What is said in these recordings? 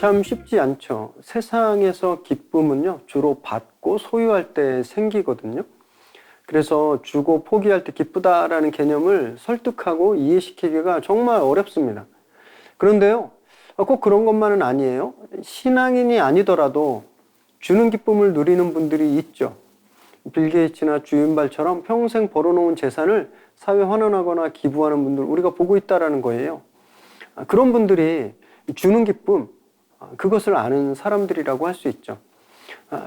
참 쉽지 않죠. 세상에서 기쁨은요, 주로 받고 소유할 때 생기거든요. 그래서 주고 포기할 때 기쁘다라는 개념을 설득하고 이해시키기가 정말 어렵습니다. 그런데요, 꼭 그런 것만은 아니에요. 신앙인이 아니더라도 주는 기쁨을 누리는 분들이 있죠. 빌 게이츠나 주윤발처럼 평생 벌어놓은 재산을 사회에 환원하거나 기부하는 분들 우리가 보고 있다는 거예요. 그런 분들이 주는 기쁨, 그것을 아는 사람들이라고 할 수 있죠.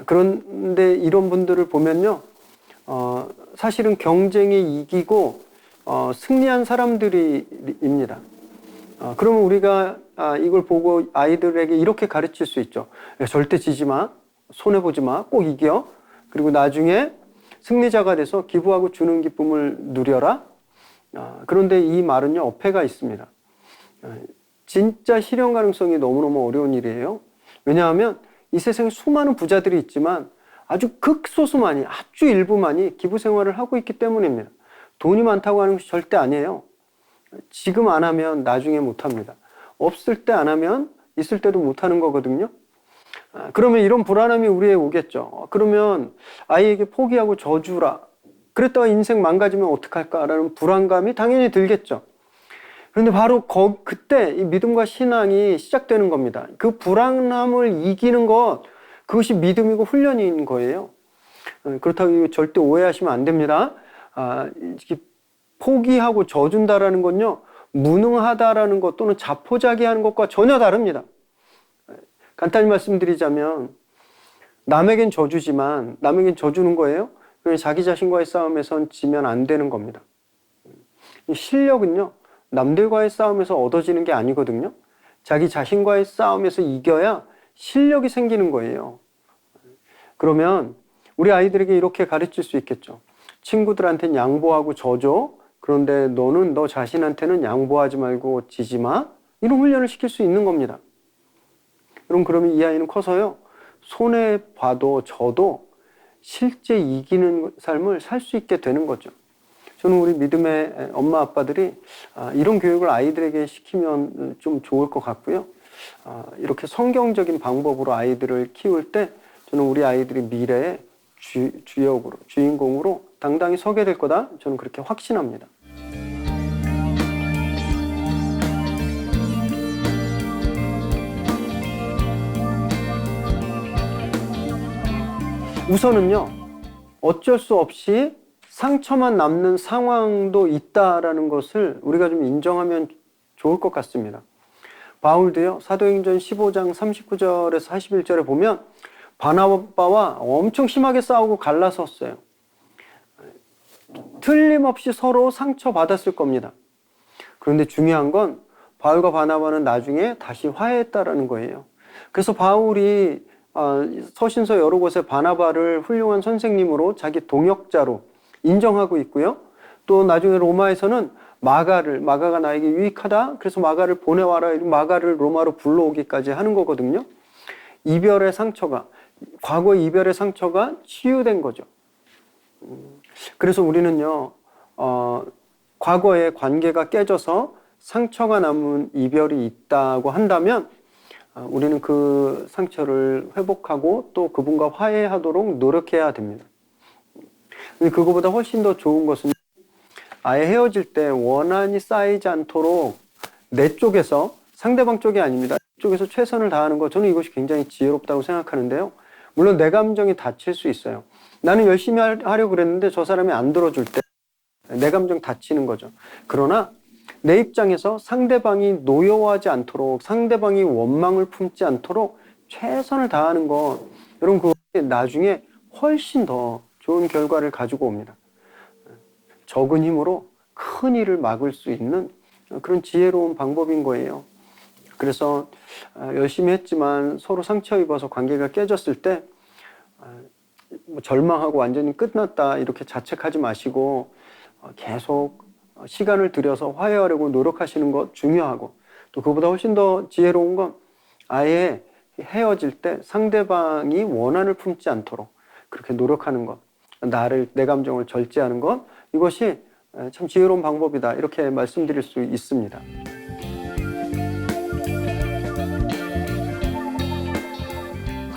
그런데 이런 분들을 보면요, 사실은 경쟁에 이기고 승리한 사람들입니다. 그러면 우리가 이걸 보고 아이들에게 이렇게 가르칠 수 있죠. 야, 절대 지지 마, 손해보지 마, 꼭 이겨. 그리고 나중에 승리자가 돼서 기부하고 주는 기쁨을 누려라. 그런데 이 말은요, 어폐가 있습니다. 진짜 실현 가능성이 너무너무 어려운 일이에요. 왜냐하면 이 세상에 수많은 부자들이 있지만 아주 극소수만이, 아주 일부만이 기부 생활을 하고 있기 때문입니다. 돈이 많다고 하는 것이 절대 아니에요. 지금 안 하면 나중에 못 합니다. 없을 때 안 하면 있을 때도 못 하는 거거든요. 그러면 이런 불안함이 우리에 오겠죠. 그러면 아이에게 포기하고 저주라. 그랬다가 인생 망가지면 어떡할까라는 불안감이 당연히 들겠죠. 그런데 바로 그때 이 믿음과 신앙이 시작되는 겁니다. 그 불안함을 이기는 것, 그것이 믿음이고 훈련인 거예요. 그렇다고 절대 오해하시면 안 됩니다. 포기하고 져준다라는 건요, 무능하다라는 것 또는 자포자기하는 것과 전혀 다릅니다. 간단히 말씀드리자면 남에겐 져주지만 남에겐 져주는 거예요. 자기 자신과의 싸움에선 지면 안 되는 겁니다. 실력은요, 남들과의 싸움에서 얻어지는 게 아니거든요. 자기 자신과의 싸움에서 이겨야 실력이 생기는 거예요. 그러면 우리 아이들에게 이렇게 가르칠 수 있겠죠. 친구들한테는 양보하고 져줘. 그런데 너는 너 자신한테는 양보하지 말고 지지 마. 이런 훈련을 시킬 수 있는 겁니다. 그러면 이 아이는 커서요, 손해봐도 져도 실제 이기는 삶을 살 수 있게 되는 거죠. 저는 우리 믿음의 엄마 아빠들이 이런 교육을 아이들에게 시키면 좀 좋을 것 같고요. 이렇게 성경적인 방법으로 아이들을 키울 때 저는 우리 아이들이 미래의 주역으로, 주인공으로 당당히 서게 될 거다. 저는 그렇게 확신합니다. 우선은요, 어쩔 수 없이 상처만 남는 상황도 있다라는 것을 우리가 좀 인정하면 좋을 것 같습니다. 바울도요, 사도행전 15장 39절에서 41절에 보면 바나바와 엄청 심하게 싸우고 갈라섰어요. 틀림없이 서로 상처받았을 겁니다. 그런데 중요한 건 바울과 바나바는 나중에 다시 화해했다라는 거예요. 그래서 바울이 서신서 여러 곳에 바나바를 훌륭한 선생님으로 자기 동역자로 인정하고 있고요. 또 나중에 로마에서는 마가가 나에게 유익하다. 그래서 마가를 보내와라. 마가를 로마로 불러오기까지 하는 거거든요. 이별의 상처가, 과거의 이별의 상처가 치유된 거죠. 그래서 우리는요, 과거의 관계가 깨져서 상처가 남은 이별이 있다고 한다면 우리는 그 상처를 회복하고 또 그분과 화해하도록 노력해야 됩니다. 그거보다 훨씬 더 좋은 것은 아예 헤어질 때 원한이 쌓이지 않도록 내 쪽에서, 상대방 쪽이 아닙니다. 쪽에서 최선을 다하는 것, 저는 이것이 굉장히 지혜롭다고 생각하는데요. 물론 내 감정이 다칠 수 있어요. 나는 열심히 하려고 그랬는데 저 사람이 안 들어줄 때 내 감정 다치는 거죠. 그러나 내 입장에서 상대방이 노여워하지 않도록, 상대방이 원망을 품지 않도록 최선을 다하는 것, 여러분 그것이 나중에 훨씬 더 좋은 결과를 가지고 옵니다. 적은 힘으로 큰 일을 막을 수 있는 그런 지혜로운 방법인 거예요. 그래서 열심히 했지만 서로 상처 입어서 관계가 깨졌을 때 절망하고 완전히 끝났다 이렇게 자책하지 마시고 계속 시간을 들여서 화해하려고 노력하시는 것 중요하고, 또 그보다 훨씬 더 지혜로운 건 아예 헤어질 때 상대방이 원한을 품지 않도록 그렇게 노력하는 것, 내 감정을 절제하는 것, 이것이 참 지혜로운 방법이다 이렇게 말씀드릴 수 있습니다.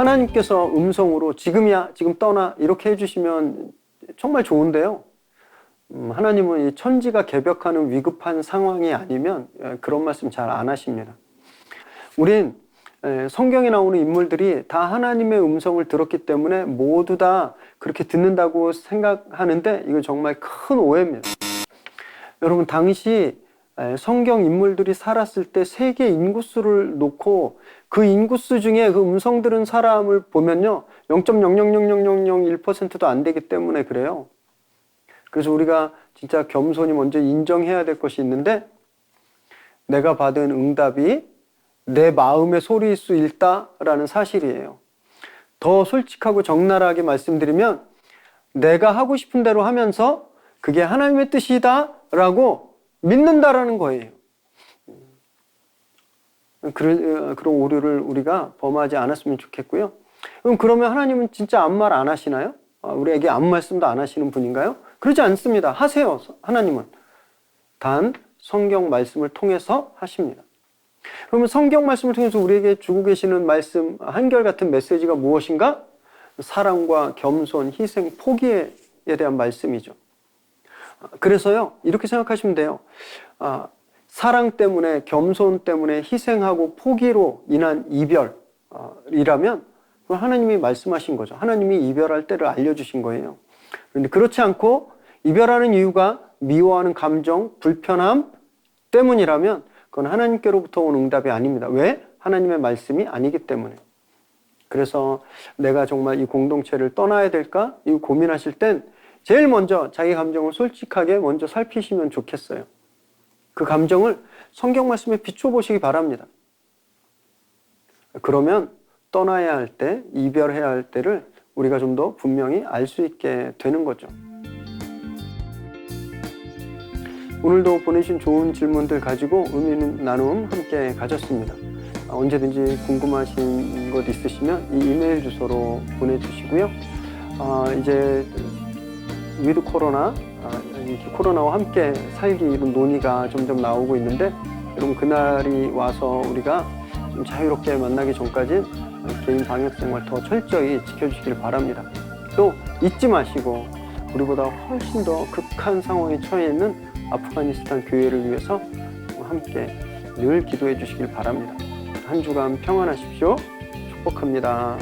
하나님께서 음성으로 지금이야, 지금 떠나 이렇게 해주시면 정말 좋은데요. 하나님은 이 천지가 개벽하는 위급한 상황이 아니면 그런 말씀 잘 안 하십니다. 우린 성경에 나오는 인물들이 다 하나님의 음성을 들었기 때문에 모두 다 그렇게 듣는다고 생각하는데 이거 정말 큰 오해입니다. 여러분, 당시 성경 인물들이 살았을 때 세계 인구수를 놓고 그 인구수 중에 그 음성 들은 사람을 보면요 0.0000001%도 안 되기 때문에 그래요. 그래서 우리가 진짜 겸손히 먼저 인정해야 될 것이 있는데, 내가 받은 응답이 내 마음의 소리일 수 있다라는 사실이에요. 더 솔직하고 적나라하게 말씀드리면 내가 하고 싶은 대로 하면서 그게 하나님의 뜻이다라고 믿는다라는 거예요. 그런 오류를 우리가 범하지 않았으면 좋겠고요. 그러면 하나님은 진짜 아무 말 안 하시나요? 우리에게 아무 말씀도 안 하시는 분인가요? 그렇지 않습니다. 하세요. 하나님은 단 성경 말씀을 통해서 하십니다. 그러면 성경 말씀을 통해서 우리에게 주고 계시는 말씀, 한결같은 메시지가 무엇인가? 사랑과 겸손, 희생, 포기에 대한 말씀이죠. 그래서요, 이렇게 생각하시면 돼요. 사랑 때문에, 겸손 때문에 희생하고 포기로 인한 이별이라면 하나님이 말씀하신 거죠. 하나님이 이별할 때를 알려주신 거예요. 그런데 그렇지 않고 이별하는 이유가 미워하는 감정, 불편함 때문이라면 그건 하나님께로부터 온 응답이 아닙니다. 왜? 하나님의 말씀이 아니기 때문에. 그래서 내가 정말 이 공동체를 떠나야 될까? 이 고민하실 땐 제일 먼저 자기 감정을 솔직하게 먼저 살피시면 좋겠어요. 그 감정을 성경 말씀에 비춰보시기 바랍니다. 그러면 떠나야 할 때, 이별해야 할 때를 우리가 좀 더 분명히 알 수 있게 되는 거죠. 오늘도 보내주신 좋은 질문들 가지고 의미 있는 나눔 함께 가졌습니다. 언제든지 궁금하신 것 있으시면 이 이메일 주소로 보내주시고요. 이제 위드 코로나, 코로나와 함께 살기 이런 논의가 점점 나오고 있는데, 여러분 그날이 와서 우리가 좀 자유롭게 만나기 전까지 개인 방역 생활 더 철저히 지켜주시길 바랍니다. 또 잊지 마시고 우리보다 훨씬 더 극한 상황에 처해 있는 아프가니스탄 교회를 위해서 함께 늘 기도해 주시길 바랍니다. 한 주간 평안하십시오. 축복합니다.